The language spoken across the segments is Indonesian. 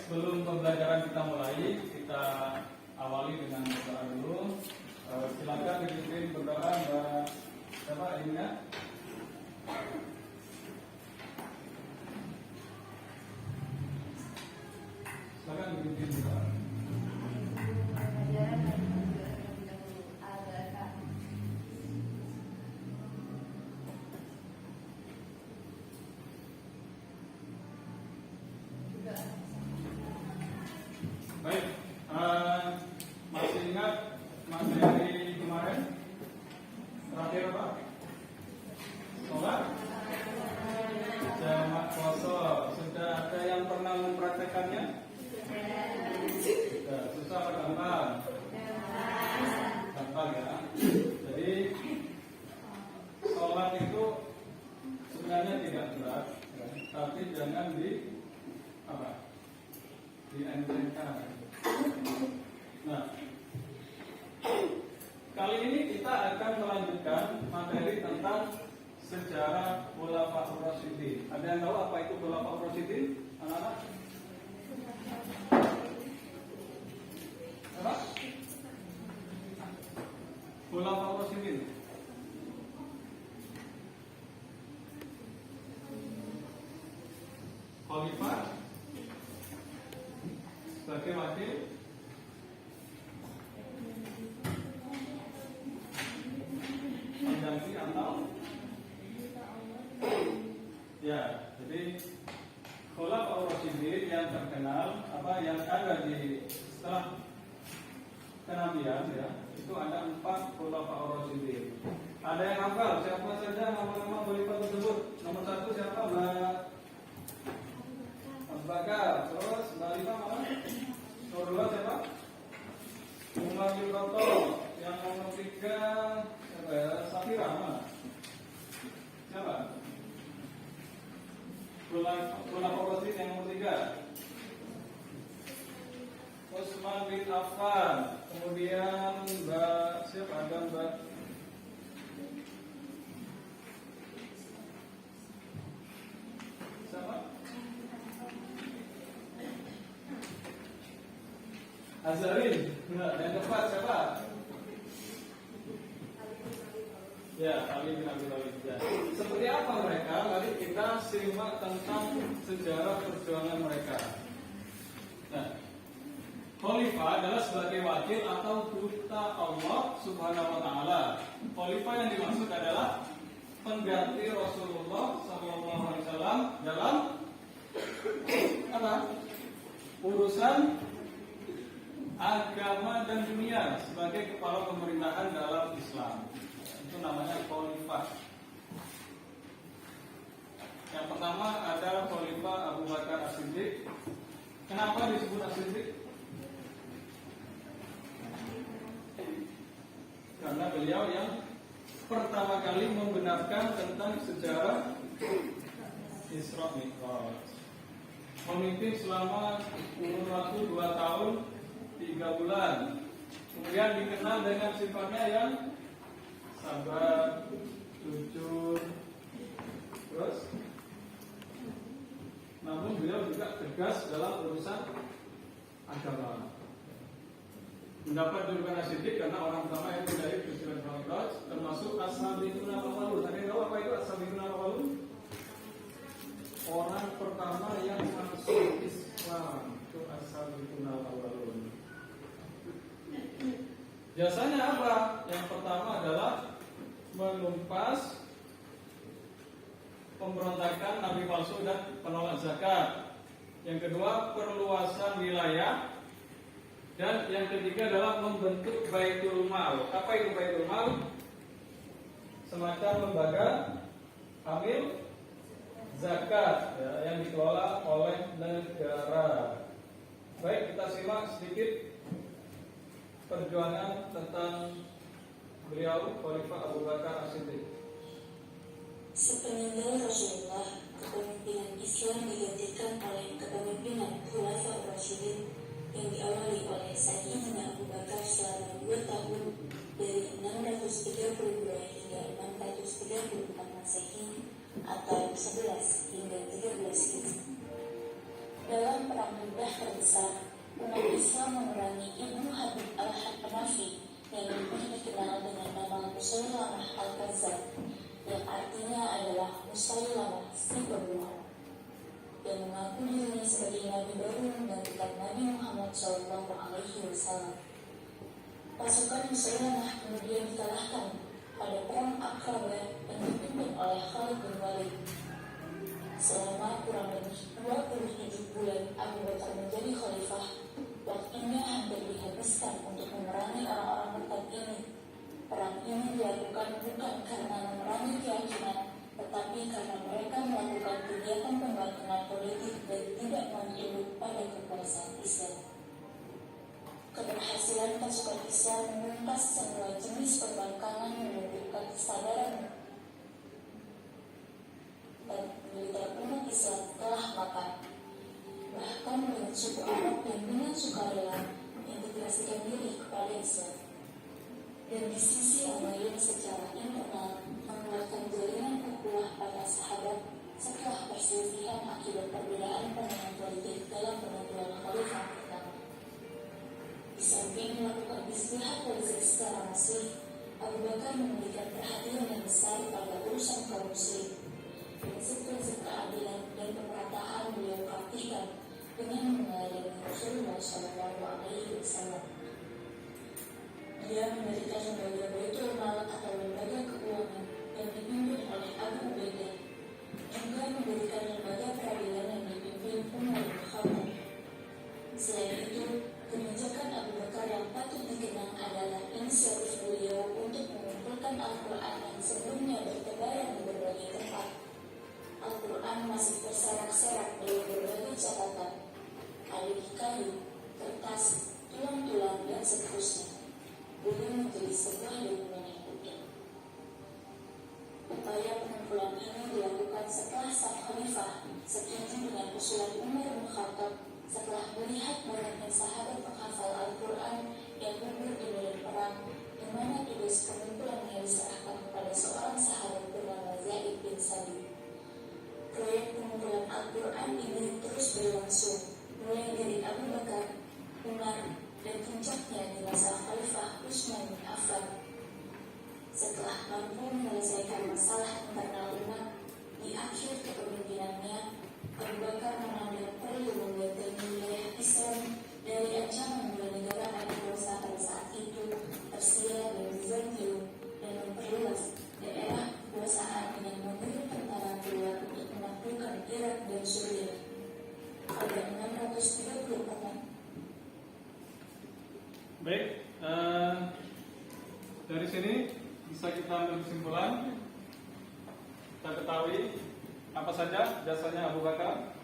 sebelum pembelajaran kita mulai, kita awali dengan berdoa dulu. Silakan dipimpin berdoa Mbak siapa Inga? Silakan dipimpin berdoa. Baik, masih ingat materi kemarin? Terakhir apa? Sholat jamak kosor. Sudah ada yang pernah mempraktekannya? Sudah. Susah atau gampang? Gampang ya. Jadi sholat itu sebenarnya tidak berat, ya. Tapi jangan dientengkan. Nah, kali ini kita akan melanjutkan materi tentang sejarah Khulafaur Rasyidin. Ada yang tahu apa itu Khulafaur Rasyidin? Anak-anak? Apa? Khulafaur Rasyidin. Khalifah sebagai wakil pengganti atau ya, jadi Khulafaur Rasyidin yang terkenal yang ada di setelah kenabian ya, itu ada 4 Khulafaur Rasyidin. Ada yang hafal siapa saja nama-nama khalifah tersebut? Nomor 1 siapa? Abu Bakar. Terus Mbak Lima mana? Nomor 2 siapa? Umar bin Khattab. Yang nomor 3 siapa ya? Safira mana? Siapa? Khulafaur Rasyidin yang nomor 3. Utsman bin Affan. Kemudian Mbak siapa? Ada Mbak siapa? Azarin. Nah, yang keempat siapa? Ya, Ali bin Abi Thalib. Ya. Seperti apa mereka? Mari kita simak tentang sejarah perjuangan mereka. Nah, Khalifah adalah sebagai wakil atau duta Allah Subhanahu wa taala. Khalifah yang dimaksud adalah pengganti Rasulullah SAW dalam apa? Urusan agama dan dunia sebagai kepala pemerintahan dalam Islam. Itu namanya Khalifah. Yang pertama ada Khalifah Abu Bakar As-Siddiq. Kenapa disebut As-Siddiq? Karena beliau yang pertama kali membenarkan tentang sejarah Isra Mi'raj. Memimpin selama kurun waktu 2 tahun 3 bulan. Kemudian dikenal dengan sifatnya yang sabar, jujur. Terus namun beliau juga tegas dalam urusan agama. Mendapat julukan As-Siddiq karena orang pertama yang dari peristiwa Isra Mi'raj, termasuk As-Sabiqun al-Awwalun. Ada yang tahu apa itu As-Sabiqun al-Awwalun? Orang pertama yang masuk Islam itu As-Sabiqun al-Awwalun. Jasanya apa? Yang pertama adalah menumpas pemberontakan nabi palsu dan penolak zakat. Yang kedua, perluasan wilayah. Dan yang ketiga adalah membentuk Baitul Mal. Apa itu Baitul Mal? Semacam lembaga amil zakat ya, yang dikelola oleh negara. Baik, kita simak sedikit perjuangan tentang beliau Khalifah Abu Bakar As-Siddiq. Sepeninggal Rasulullah, kepemimpinan Islam digantikan oleh kepemimpinan Khulafaur Rasyidin yang diawali oleh Sayyidina Abu Bakar selama 2 tahun dari 632 hingga 634 Masehi atau 11 hingga 13 Hijriah. Dalam perang musibah terbesar, umat Islam memerangi Ibnu Habib al-Hanafi yang lebih dikenal dengan nama Musailamah al-Kadzdzab, yang artinya adalah Musailamah si pembohong, yang mengaku dirinya sebagai nabi baru menggantikan Nabi Muhammad SAW. Pasukan Musailamah kemudian dikalahkan pada perang Aqabah yang dipimpin oleh Khalid bin Walid. Selama kurang lebih 27 bulan Abu Bakar menjadi khalifah, waktunya hampir dihabiskan untuk memerangi orang-orang murtad ini. Perang ini dilakukan bukan karena memerangi keyakinan, tetapi karena mereka melakukan kegiatan pembangkangan politik dan tidak menunduk pada kekuasaan Islam. Keberhasilan pasukan Islam menumpas semua jenis pembangkangan menunjukkan kesadaran dan militer umat Islam telah mapan. Bahkan dengan suku Arab yang dengan sukarela mengintegrasikan diri kepada Islam. Dan di sisi yang lain secara internal mengeluarkan jaringan ukhuwah para sahabat setelah perselisihan akibat perbedaan pandangan politik dalam pengaturan khalifah pertama. Di samping melakukan istihad politik secara masif, Abu Bakar memberikan perhatian yang besar pada urusan kaum muslim. Prinsip-prinsip keadilan dan pemerataan beliau praktikkan dengan meneladani Rasulullah SAW. Dia mendirikan lembaga Baitul Mal atau lembaga keuangan yang dipimpin oleh Abu Ubaidah, juga mendirikan lembaga peradilan yang dipimpin Umar bin Khattab. Selain itu, kebijakan Abu Bakar yang patut dikenang adalah inisiatif beliau untuk mengumpulkan Al-Quran yang sebelumnya bertebaran di berbagai tempat. Al-Quran masih terserak-serak dengan berbagai catatan, alih kayu, kertas, tulang-tulang, dan seterusnya. Belum menjadi sebuah dokumen yang utuh. Upaya pengumpulan ini dilakukan setelah sang khalifah setuju dengan usulan Umar bin Khattab setelah melihat banyaknya sahabat penghafal Al-Quran yang gugur di medan perang, di mana tugas pengumpulannya diserahkan kepada seorang sahabat bernama Zaid bin Sabit. Proyek pengumpulan Al-Quran ini terus berlangsung, mulai dari Abu Bakar, Umar, dan puncaknya di masa Khalifah Utsman bin Affan. Setelah mampu menyelesaikan masalah internal umat, di akhir kepemimpinannya, Abu Bakar memandang perlu membentengi wilayah Islam dari ancaman dua negara adikuasa pada saat itu, Persia dan Bizantium, dan memperluas daerah kekuasaan dengan mengirim tentara keluar untuk menaklukkan Irak dan Suriah. Pada 634. Baik, dari sini bisa kita ambil kesimpulan. Kita ketahui apa saja jasanya Abu Bakar.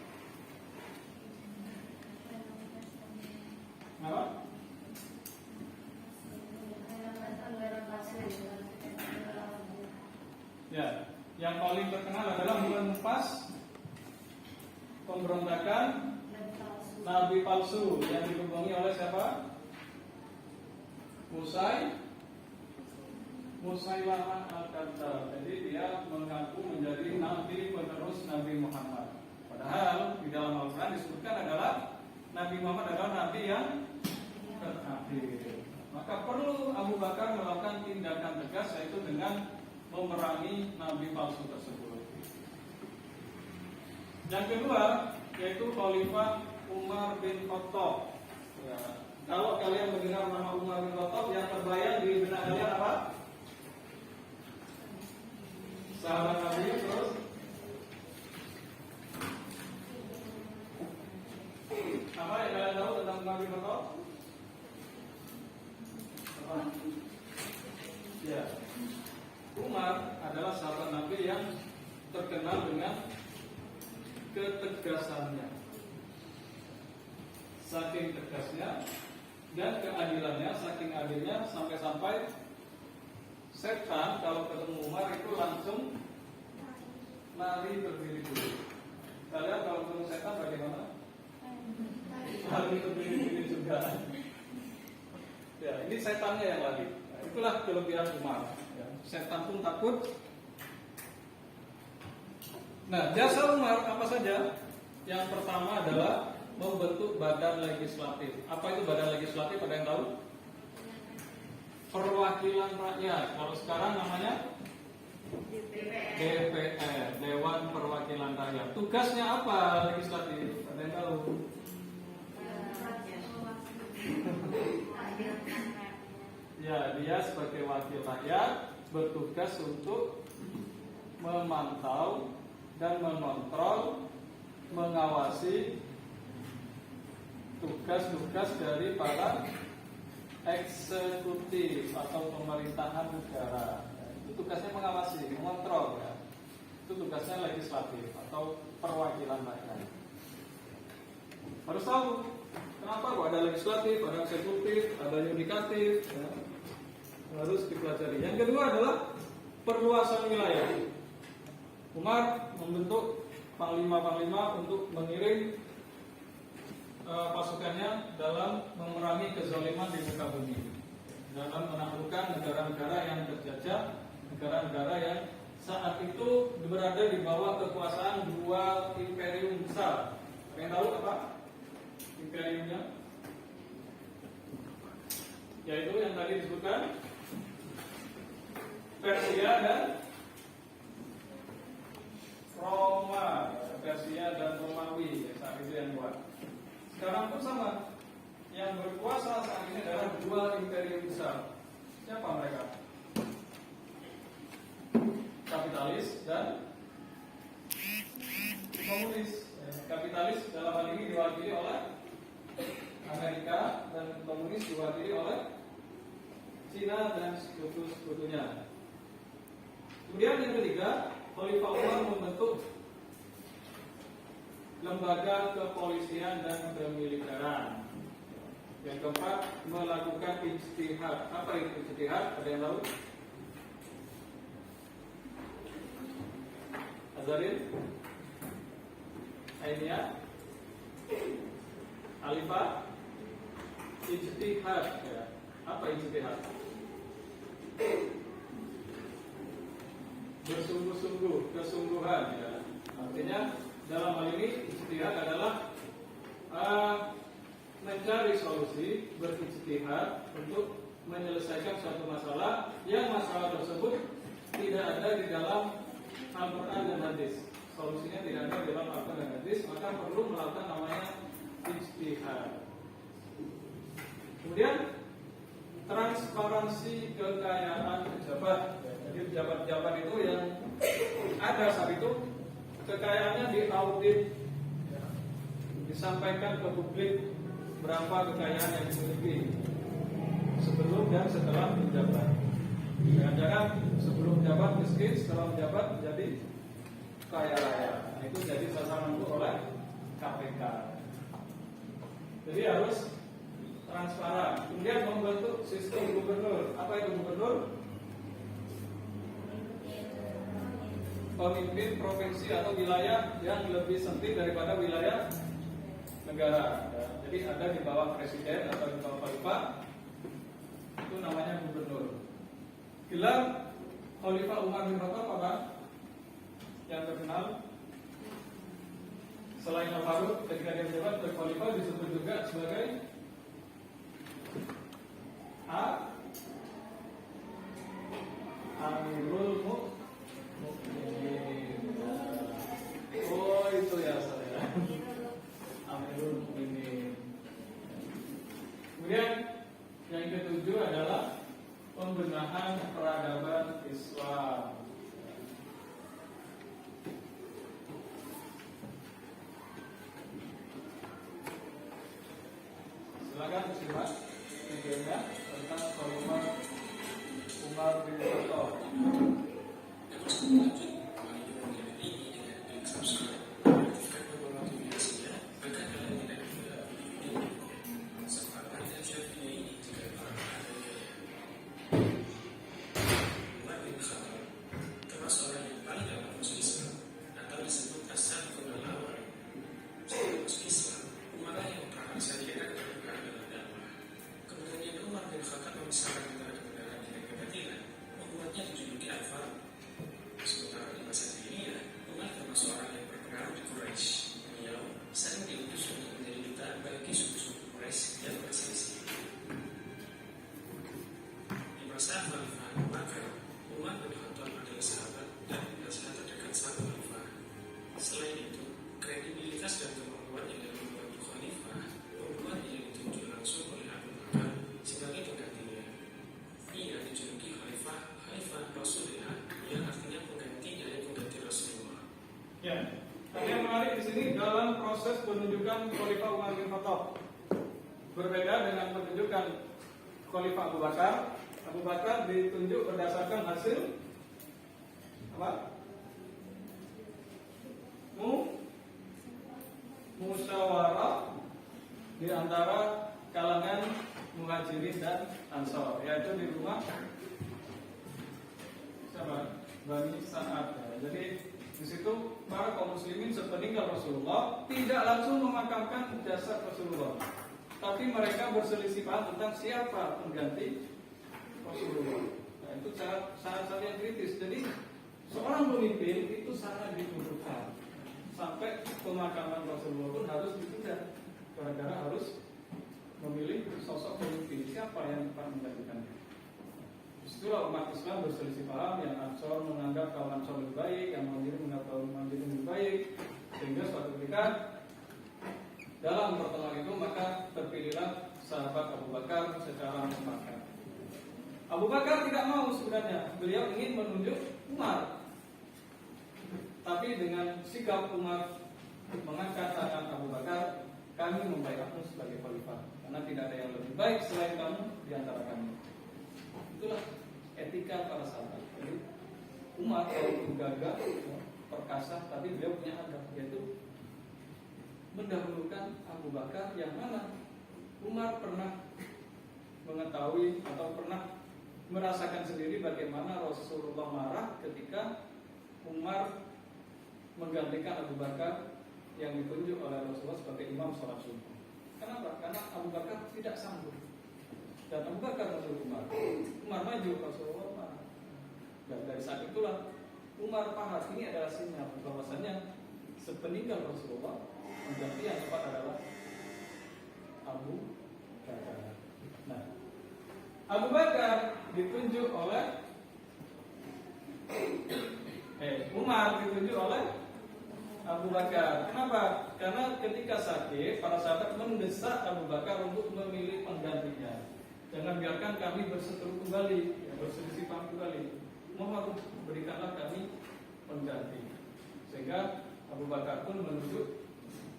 Apa? Ya, yang paling terkenal adalah menumpas pemberontakan Nabi palsu yang dihubungi oleh siapa? Musailamah al-Kadzdzab. Jadi dia mengaku menjadi nabi penerus Nabi Muhammad. Padahal di dalam Al-Quran disebutkan adalah Nabi Muhammad adalah nabi yang terakhir. Maka perlu Abu Bakar melakukan tindakan tegas, yaitu dengan memerangi nabi palsu tersebut. Yang kedua yaitu Khalifah Umar bin Khattab. Ya. Kalau kalian mendengar nama Umar bin Khattab, yang terbayang di benak kalian apa? Sahabat Nabi. Terus apa yang kalian tahu tentang Umar bin Khattab? Apa? Ya, Umar adalah sahabat Nabi yang terkenal dengan ketegasannya, saking tegasnya, dan keadilannya, saking adilnya, sampai-sampai setan kalau ketemu Umar itu langsung lari berdiri-diri. Kalian kalau ketemu setan bagaimana? Lari berdiri-diri juga. Ya, ini setannya yang lari. Nah, itulah kelebihan Umar. Ya, setan pun takut. Nah, jasa Umar apa saja? Yang pertama adalah membentuk badan legislatif. Apa itu badan legislatif? Ada yang tahu? Perwakilan rakyat. Kalau sekarang namanya DPR, Dewan Perwakilan Rakyat. Tugasnya apa legislatif? Ada yang tahu? Ya, dia sebagai wakil rakyat bertugas untuk memantau dan mengontrol, mengawasi tugas-tugas dari para eksekutif atau pemerintahan negara. Itu tugasnya mengawasi, mengontrol ya. Itu tugasnya legislatif atau perwakilan rakyat. Harus tahu kenapa kok ada legislatif, ada eksekutif, ada yudikatif ya. Harus dipelajari. Yang kedua adalah perluasan wilayah. Umar membentuk panglima-panglima untuk mengirim pasukannya dalam memerangi kezaliman di muka bumi, dalam menaklukkan negara-negara yang terjajah, negara-negara yang saat itu berada di bawah kekuasaan dua imperium besar. Kalian tahu apa imperiumnya? Yaitu yang tadi disebutkan Persia dan Roma. Persia dan Romawi saat itu yang kuat. Sekarang pun sama. Yang berkuasa saat ini adalah dua imperium besar. Siapa mereka? Kapitalis dan komunis. Kapitalis dalam hal ini diwakili oleh Amerika dan komunis diwakili oleh Cina dan sekutu-sekutunya. Kemudian yang ketiga, Khalifah Umar membentuk lembaga kepolisian dan kemiliteran. Yang keempat, melakukan ijtihad. Apa itu ijtihad? Ada yang tahu? Azarin? Ainia? Alifah? Ijtihad ya. Apa ijtihad? Bersungguh-sungguh, kesungguhan ya. Artinya dalam hal ini ijtihad adalah mencari solusi, berijtihad untuk menyelesaikan suatu masalah yang masalah tersebut tidak ada di dalam Al-Quran dan hadis. Solusinya tidak ada di dalam Al-Quran dan hadis, maka perlu melakukan namanya ijtihad. Kemudian transparansi kekayaan pejabat. Jadi pejabat-pejabat itu yang ada saat itu kekayaannya diaudit, disampaikan ke publik berapa kekayaan yang dimiliki sebelum dan setelah menjabat. Jangan-jangan sebelum menjabat miskin, setelah menjabat menjadi kaya raya. Nah, itu jadi sasaran oleh KPK. Jadi harus transparan. Kemudian membentuk sistem gubernur. Apa itu gubernur? Pemimpin provinsi atau wilayah yang lebih sempit daripada wilayah negara. Ya, jadi ada di bawah presiden atau di bawah khalifah, itu namanya gubernur. Gelar Khalifah Umar bin Khattab apa? Yang terkenal selain Al-Faruq, ketika dia menjabat sebagai khalifah disebut juga sebagai Amirul Mukminin. Oh itu ya saya. Amirul Mukminin. Kemudian yang ketujuh adalah pembenahan peradaban Islam. Silakan simak videonya tentang Khalifah Umar bin Khattab. Kemudian Umar bin Khattab memisahkan antara kebenaran dan kebatilan, membuatnya dijuluki penunjukan Khalifah Umar bin Khattab. Berbeda dengan penunjukan Khalifah Abu Bakar. Abu Bakar ditunjuk berdasarkan hasil apa? Musyawarah di antara kalangan Muhajirin dan Ansor, yaitu di rumah siapa? Bani Sa'ad. Jadi di situ para kaum muslimin sepeninggal Rasulullah tidak langsung memakamkan jasad Rasulullah, tapi mereka berselisih paham tentang siapa pengganti Rasulullah. Nah, itu sangat yang kritis. Jadi seorang pemimpin itu sangat dibutuhkan. Sampai pemakaman Rasulullah pun harus ditunda, gara-gara harus memilih sosok pemimpin siapa yang akan menggantikannya. Disitulah umat Islam berselisih paham, yang Ansor menganggap kaum Ansor lebih baik, yang Muhajirin menganggap kaum Muhajirin lebih baik, sehingga suatu ketika dalam pertemuan itu maka terpilihlah sahabat Abu Bakar secara mufakat. Abu Bakar tidak mau sebenarnya, beliau ingin menunjuk Umar. Tapi dengan sikap Umar mengangkat tangan Abu Bakar, kami membaiatmu sebagai khalifah, karena tidak ada yang lebih baik selain kamu di antara kami. Itulah etika para sahabat. Jadi Umar walaupun gagah, perkasa, tapi beliau punya adab, yaitu mendahulukan Abu Bakar, yang mana Umar pernah mengetahui atau pernah merasakan sendiri bagaimana Rasulullah marah ketika Umar menggantikan Abu Bakar yang ditunjuk oleh Rasulullah sebagai imam sholat subuh. Kenapa? Karena Abu Bakar tidak sanggup. Dan Abu Bakar masuk Umar maju, Rasulullah marah. Dan dari saat itulah Umar paham ini adalah sinyal bahwasanya sepeninggal Rasulullah pengganti yang tepat adalah Abu Bakar. Nah, Abu Bakar ditunjuk oleh Umar ditunjuk oleh Abu Bakar. Kenapa? Karena ketika sakit, para sahabat mendesak Abu Bakar untuk memilih penggantinya. Jangan biarkan kami berseteru kembali, berselisih paham kembali. Mohon berikanlah kami pengganti. Sehingga Abu Bakar pun menunjuk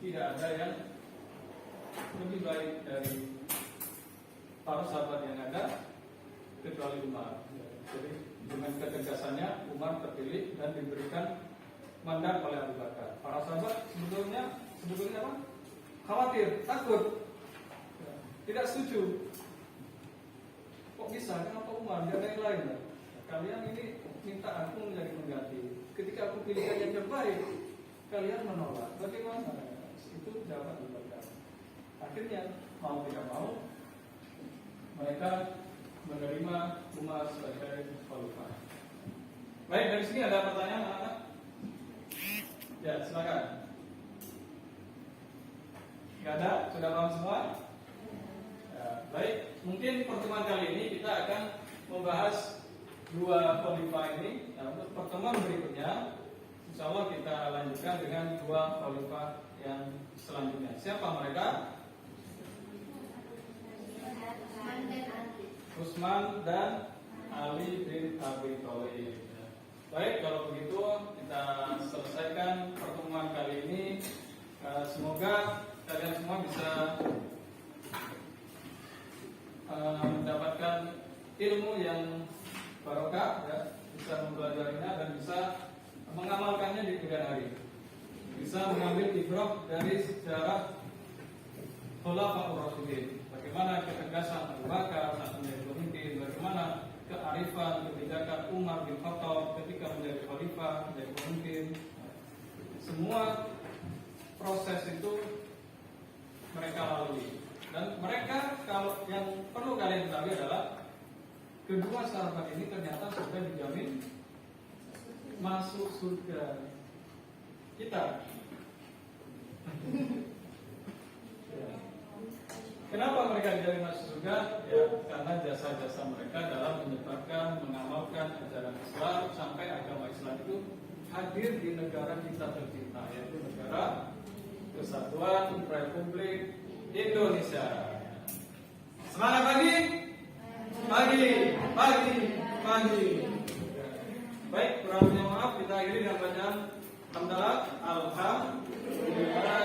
tidak ada yang lebih baik dari para sahabat yang ada kecuali Umar. Jadi dengan ketegasannya Umar terpilih dan diberikan mandat oleh Abu Bakar. Para sahabat sebetulnya apa? Khawatir, takut, tidak setuju. Kok bisa? Kenapa Umar? Tidak ada yang lain. Kalian ini minta aku menjadi pengganti. Ketika aku pilihkan yang terbaik, kalian menolak. Bagaimana? Itu jawaban Abu Bakar. Akhirnya mau tidak mau, mereka menerima Umar sebagai khalifah. Baik, dari sini ada pertanyaan anak-anak? Ya, silakan. Gak ada? Sudah paham semua? Ya, baik, mungkin pertemuan kali ini kita akan membahas dua khalifah ini. Nah, untuk pertemuan berikutnya, insya Allah kita lanjutkan dengan dua khalifah yang selanjutnya. Siapa mereka? Utsman dan Ali bin Abi Thalib. Baik, kalau begitu kita selesaikan pertemuan kali ini. Semoga kalian semua bisa mendapatkan ilmu yang barokah, ya, bisa mempelajarinya dan bisa mengamalkannya di kemudian hari. Bisa mengambil ibrah dari sejarah Khulafaur Rasyidin. Bagaimana ketegasan Abu Bakar saat menjadi pemimpin, bagaimana kearifan kebijakan Umar bin Khattab ketika menjadi khalifah, menjadi pemimpin. Semua proses itu mereka lalui. Dan mereka, kalau yang perlu kalian ketahui adalah kedua sahabat ini ternyata sudah dijamin masuk surga kita. Kenapa mereka dijamin masuk surga? Ya, karena jasa-jasa mereka dalam menyebarkan, mengamalkan ajaran Islam sampai agama Islam itu hadir di negara kita tercinta, yaitu negara Kesatuan Republik Indonesia. Semangat pagi, pagi, pagi, pagi. Baik, kurang maaf, kita akhiri dengan bacaan hamdalah alhamdulillah.